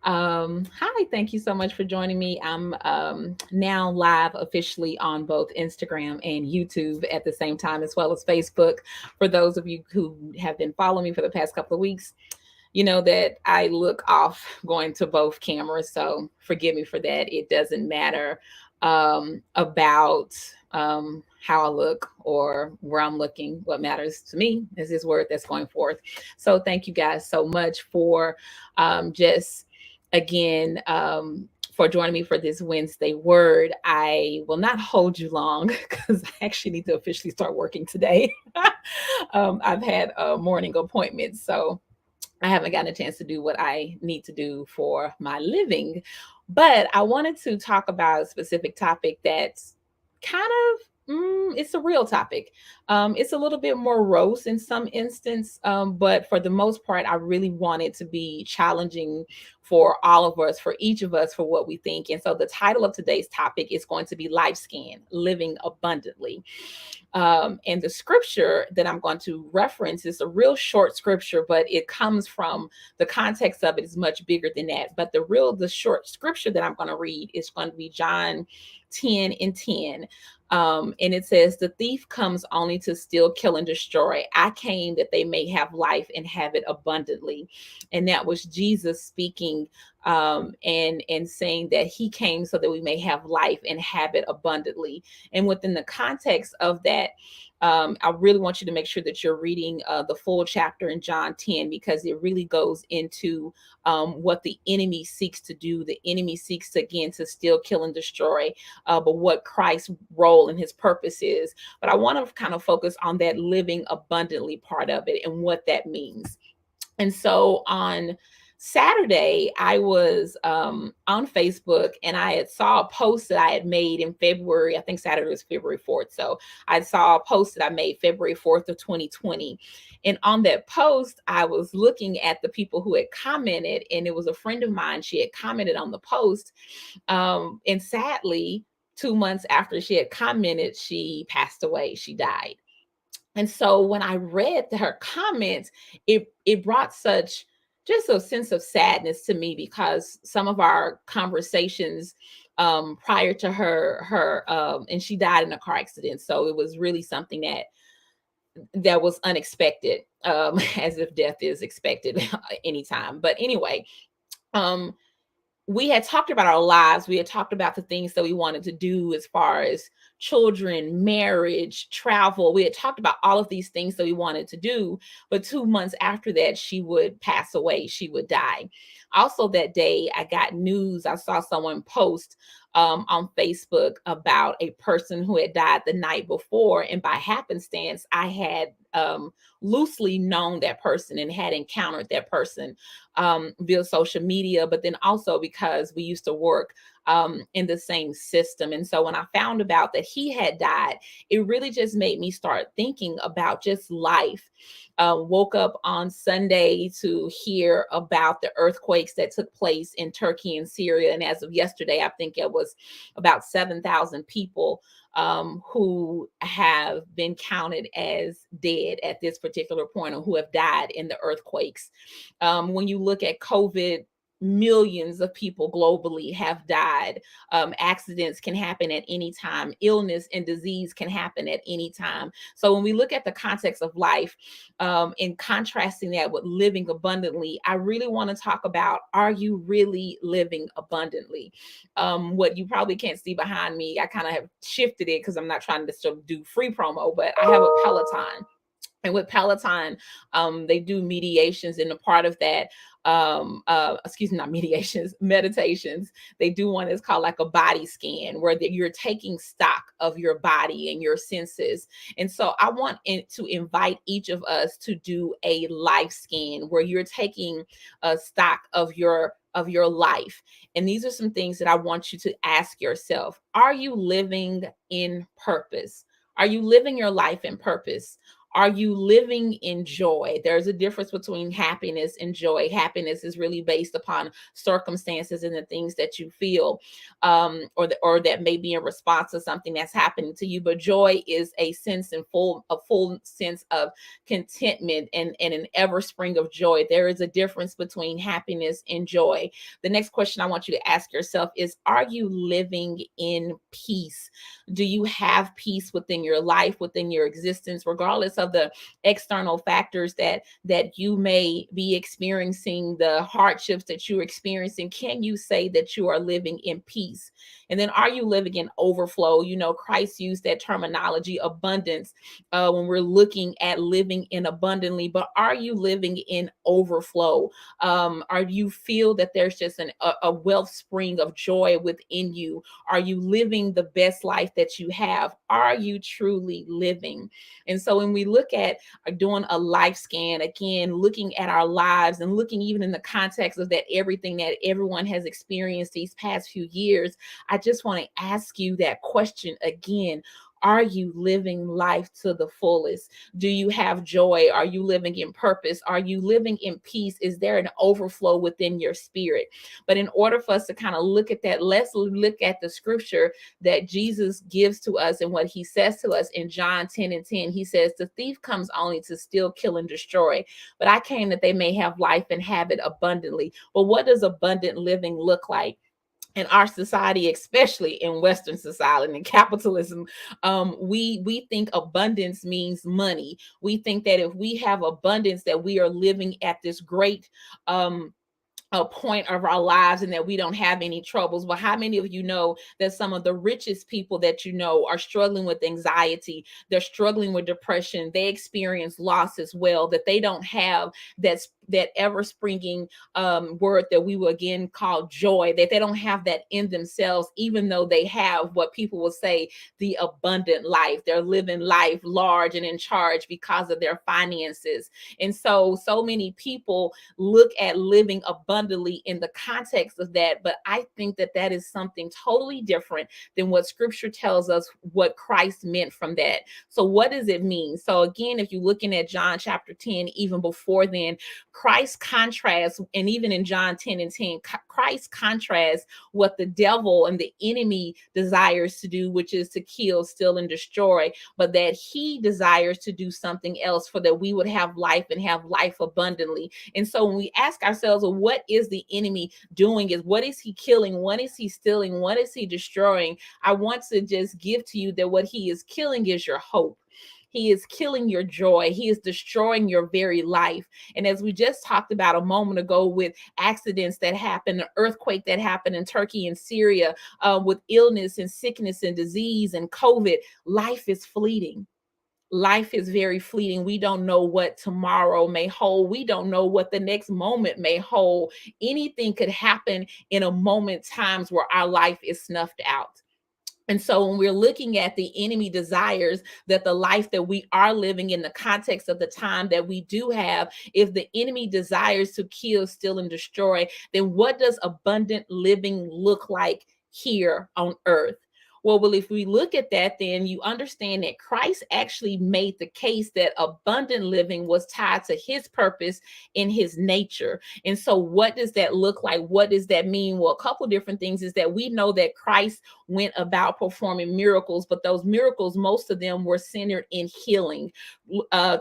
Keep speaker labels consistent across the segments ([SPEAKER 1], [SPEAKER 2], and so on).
[SPEAKER 1] Hi, thank you so much for joining me. I'm now live officially on both Instagram and YouTube at the same time, as well as Facebook. For those of you who have been following me for the past couple of weeks, you know that I look off going to both cameras, so forgive me for that. It doesn't matter about how I look or where I'm looking. What matters to me is His word that's going forth. So thank you guys so much for just again. For joining me for this Wednesday word. I will not hold you long because I actually need to officially start working today. I've had a morning appointment, so I haven't gotten a chance to do what I need to do for my living. But I wanted to talk about a specific topic that's kind of it's a real topic. It's a little bit morose in some instance, but for the most part, I really want it to be challenging for all of us, for each of us, for what we think. And so the title of today's topic is going to be Life Scan, Living Abundantly. And the scripture that I'm going to reference is a real short scripture, but it comes from the context of it is much bigger than that. But the short scripture that I'm going to read is going to be John 10 and 10. And it says, the thief comes only to steal, kill, and destroy. I came that they may have life and have it abundantly. And that was Jesus speaking and saying that he came so that we may have life and have it abundantly. And within the context of that, I really want you to make sure that you're reading the full chapter in John 10, because it really goes into what the enemy seeks to do. The enemy seeks to, again, to steal, kill, and destroy, but what Christ's role and his purpose is. But I want to kind of focus on that living abundantly part of it and what that means. And so on Saturday, I was on Facebook and I had saw a post that I had made in February. I think Saturday was February 4th. So I saw a post that I made February 4th of 2020. And on that post, I was looking at the people who had commented, and it was a friend of mine. She had commented on the post. And sadly, 2 months after she had commented, she passed away. She died. And so when I read her comments, it brought such just a sense of sadness to me, because some of our conversations prior to her and she died in a car accident. So it was really something that was unexpected, as if death is expected anytime. But anyway, um we had talked about our lives. We had talked about the things that we wanted to do as far as children, marriage, travel. We had talked about all of these things that we wanted to do. But 2 months after that, she would pass away. She would die. Also, that day, I got news. I saw someone post on Facebook about a person who had died the night before. And by happenstance, I had loosely known that person and had encountered that person via social media, but then also because we used to work in the same system. And so when I found about that he had died, it really just made me start thinking about just life. Woke up on Sunday to hear about the earthquakes that took place in Turkey and Syria. And as of yesterday, I think it was about 7,000 people who have been counted as dead at this particular point, or who have died in the earthquakes. When you look at COVID, millions of people globally have died. Accidents can happen at any time. Illness and disease can happen at any time. So when we look at the context of life, and contrasting that with living abundantly, I really want to talk about, are you really living abundantly? What you probably can't see behind me, I kind of have shifted it because I'm not trying to sort of do free promo, but I have a Peloton. And with Peloton, they do mediations, and a part of that, excuse me, not mediations, meditations. They do one that's called like a body scan, where you're taking stock of your body and your senses. And so I want to invite each of us to do a life scan, where you're taking a stock of your life. And these are some things that I want you to ask yourself. Are you living in purpose? Are you living your life in purpose? Are you living in joy? There's a difference between happiness and joy. Happiness is really based upon circumstances and the things that you feel, or that may be in response to something that's happening to you. But joy is a full sense of contentment and an ever spring of joy. There is a difference between happiness and joy. The next question I want you to ask yourself is, are you living in peace? Do you have peace within your life, within your existence, regardless of the external factors that you may be experiencing, the hardships that you're experiencing? Can you say that you are living in peace? And then, are you living in overflow? You know, Christ used that terminology, abundance, when we're looking at living in abundantly. But are you living in overflow? Are you feel that there's just a wellspring of joy within you? Are you living the best life that you have? Are you truly living? And so when we look at doing a life scan, again, looking at our lives and looking even in the context of that, everything that everyone has experienced these past few years, I just want to ask you that question again. Are you living life to the fullest? Do you have joy? Are you living in purpose? Are you living in peace? Is there an overflow within your spirit? But in order for us to kind of look at that, let's look at the scripture that Jesus gives to us and what he says to us in John 10:10. He says, the thief comes only to steal, kill, and destroy. But I came that they may have life and have it abundantly. But what does abundant living look like? In our society, especially in Western society and capitalism, we think abundance means money. We think that if we have abundance, that we are living at this great a point of our lives and that we don't have any troubles. But how many of you know that some of the richest people that you know are struggling with anxiety? They're struggling with depression. They experience loss as well, that they don't have that ever springing word that we will again call joy, that they don't have that in themselves, even though they have what people will say the abundant life. They're living life large and in charge because of their finances. And so many people look at living abundantly in the context of that. But I think that that is something totally different than what scripture tells us what Christ meant from that. So what does it mean? So again, if you're looking at John chapter 10, even before then, Christ contrasts, and even in John 10:10, Christ contrasts what the devil and the enemy desires to do, which is to kill, steal, and destroy, but that he desires to do something else for that we would have life and have life abundantly. And so when we ask ourselves, well, what is the enemy doing? Is what is he killing? What is he stealing? What is he destroying? I want to just give to you that what he is killing is your hope. He is killing your joy. He is destroying your very life. And as we just talked about a moment ago with accidents that happened, an earthquake that happened in Turkey and Syria, with illness and sickness and disease and COVID, life is fleeting. Life is very fleeting. We don't know what tomorrow may hold. We don't know what the next moment may hold. Anything could happen in a moment, times where our life is snuffed out. And so when we're looking at the enemy desires that the life that we are living in the context of the time that we do have, if the enemy desires to kill, steal, and destroy, then what does abundant living look like here on earth? Well, if we look at that, then you understand that Christ actually made the case that abundant living was tied to his purpose in his nature. And so what does that look like? What does that mean? Well, a couple different things is that we know that Christ went about performing miracles, but those miracles, most of them were centered in healing,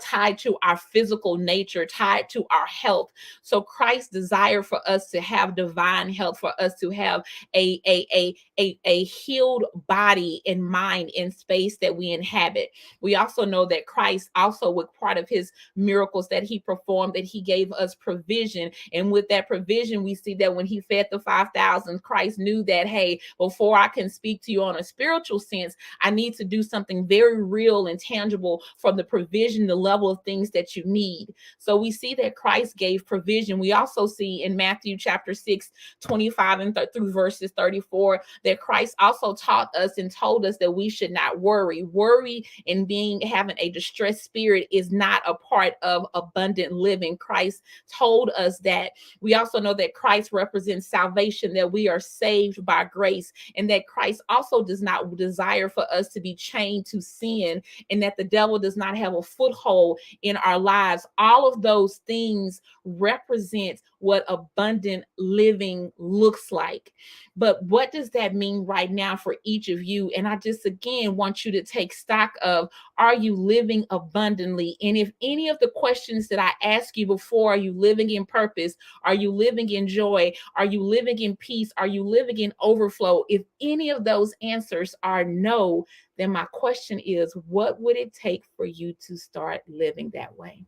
[SPEAKER 1] tied to our physical nature, tied to our health. So Christ's desire for us to have divine health, for us to have a healed body and mind in space that we inhabit. We also know that Christ also, with part of his miracles that he performed, that he gave us provision. And with that provision, we see that when he fed the 5,000, Christ knew that, hey, before I can speak to you on a spiritual sense, I need to do something very real and tangible from the provision, the level of things that you need. So we see that Christ gave provision. We also see in Matthew chapter 6, 25 and through verses 34, that Christ also taught us and told us that we should not worry. Worry and having a distressed spirit is not a part of abundant living. Christ told us that. We also know that Christ represents salvation, that we are saved by grace, and that Christ also does not desire for us to be chained to sin, and that the devil does not have a foothold in our lives. All of those things represent what abundant living looks like. But what does that mean right now for each of you? And I just again want you to take stock of, are you living abundantly? And if any of the questions that I ask you before, are you living in purpose? Are you living in joy? Are you living in peace? Are you living in overflow? If any of those answers are no, then my question is, what would it take for you to start living that way?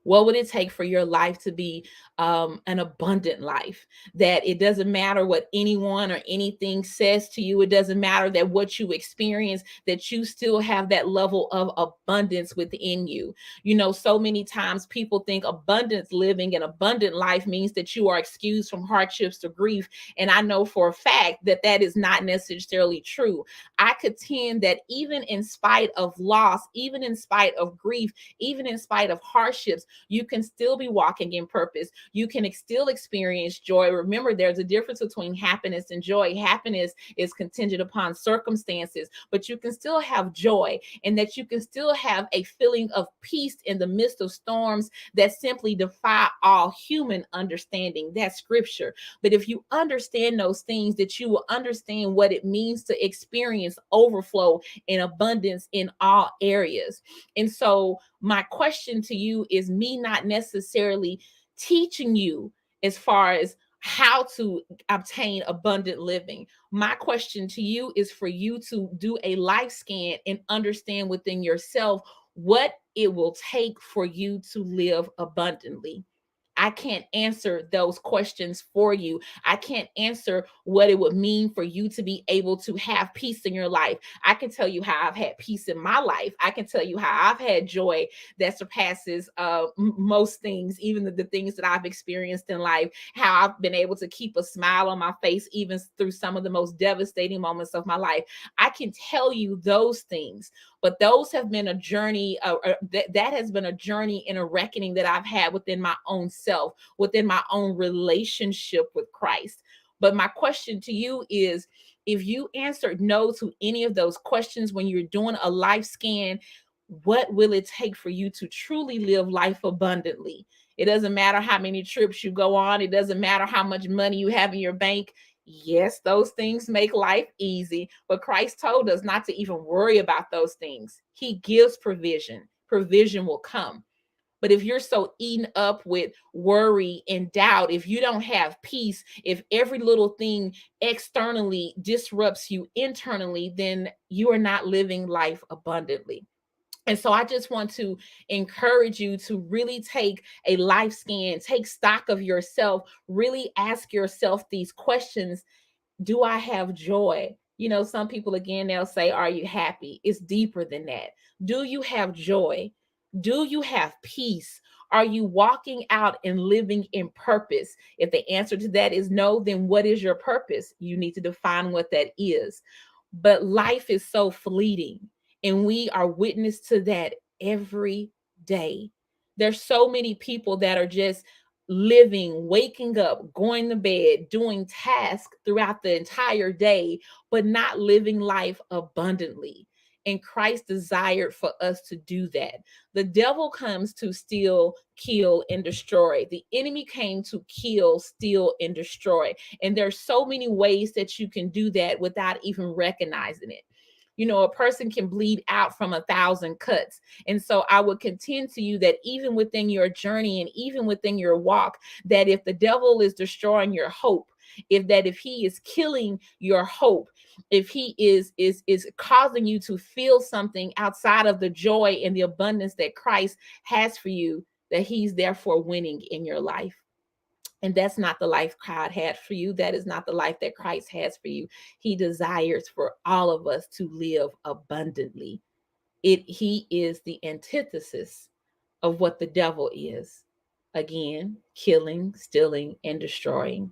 [SPEAKER 1] What would it take for your life to be an abundant life? That it doesn't matter what anyone or anything says to you. It doesn't matter that what you experience, that you still have that level of abundance within you. You know, so many times people think abundance living and abundant life means that you are excused from hardships or grief. And I know for a fact that that is not necessarily true. I contend that even in spite of loss, even in spite of grief, even in spite of hardships, you can still be walking in purpose. You can still experience joy. Remember, there's a difference between happiness and joy. Happiness is contingent upon circumstances, but you can still have joy, and that you can still have a feeling of peace in the midst of storms that simply defy all human understanding. That's scripture. But if you understand those things, that you will understand what it means to experience overflow and abundance in all areas. And so my question to you is me not necessarily teaching you as far as how to obtain abundant living. My question to you is for you to do a life scan and understand within yourself what it will take for you to live abundantly. I can't answer those questions for you. I can't answer what it would mean for you to be able to have peace in your life. I can tell you how I've had peace in my life. I can tell you how I've had joy that surpasses most things, even the things that I've experienced in life, how I've been able to keep a smile on my face, even through some of the most devastating moments of my life. I can tell you those things, but those have been a journey, that has been a journey and a reckoning that I've had within my own self, within my own relationship with Christ. But my question to you is, if you answered no to any of those questions when you're doing a life scan, what will it take for you to truly live life abundantly? It doesn't matter how many trips you go on. It doesn't matter how much money you have in your bank. Yes, those things make life easy, but Christ told us not to even worry about those things. He gives provision. Provision will come. But if you're so eaten up with worry and doubt, if you don't have peace, if every little thing externally disrupts you internally, then you are not living life abundantly. And so I just want to encourage you to really take a life scan, take stock of yourself, really ask yourself these questions. Do I have joy? You know, some people, again, they'll say, are you happy? It's deeper than that. Do you have joy? Do you have peace? Are you walking out and living in purpose? If the answer to that is no, then what is your purpose? You need to define what that is. But life is so fleeting, and we are witness to that every day. There's so many people that are just living, waking up, going to bed, doing tasks throughout the entire day, but not living life abundantly. And Christ desired for us to do that. The devil comes to steal, kill, and destroy. The enemy came to kill, steal, and destroy. And there's so many ways that you can do that without even recognizing it. You know, a person can bleed out from 1,000 cuts. And so I would contend to you that even within your journey and even within your walk, that if the devil is destroying your hope, if he is killing your hope, if he is causing you to feel something outside of the joy and the abundance that Christ has for you, that he's therefore winning in your life. And that's not the life God had for you. That is not the life that Christ has for you. He desires for all of us to live abundantly. He is the antithesis of what the devil is. Again, killing, stealing, and destroying.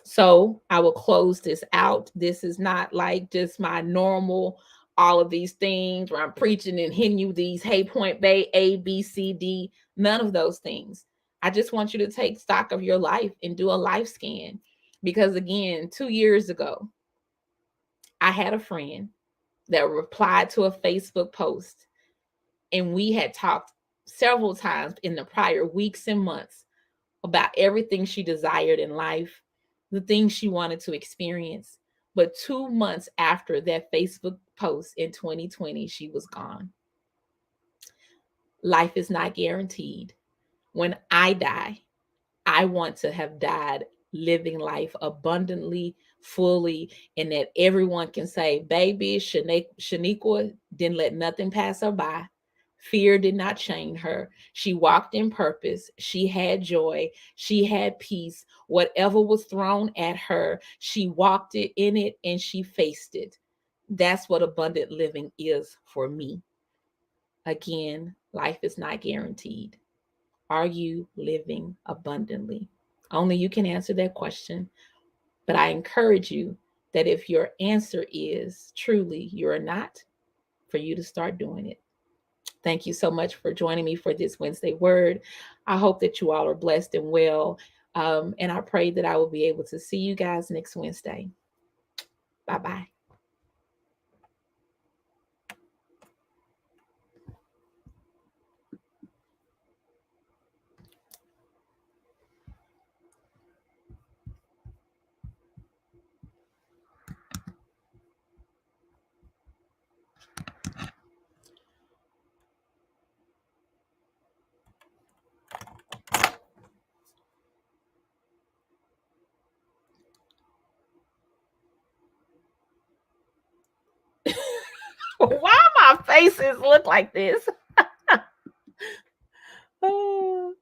[SPEAKER 1] So I will close this out. This is not like just my normal, all of these things where I'm preaching and hitting you these, hey, point bay, A, B, C, D, none of those things. I just want you to take stock of your life and do a life scan. Because again, 2 years ago, I had a friend that replied to a Facebook post, and we had talked several times in the prior weeks and months about everything she desired in life, the things she wanted to experience. But 2 months after that Facebook post in 2020, she was gone. Life is not guaranteed. When I die, I want to have died living life abundantly, fully, and that everyone can say, baby, Shaniqua didn't let nothing pass her by. Fear did not chain her. She walked in purpose. She had joy. She had peace. Whatever was thrown at her, she walked it in it and she faced it. That's what abundant living is for me. Again, life is not guaranteed. Are you living abundantly? Only you can answer that question. But I encourage you that if your answer is truly you're not, for you to start doing it. Thank you so much for joining me for this Wednesday word. I hope that you all are blessed and well. And I pray that I will be able to see you guys next Wednesday. Bye bye. Why my faces look like this? Oh.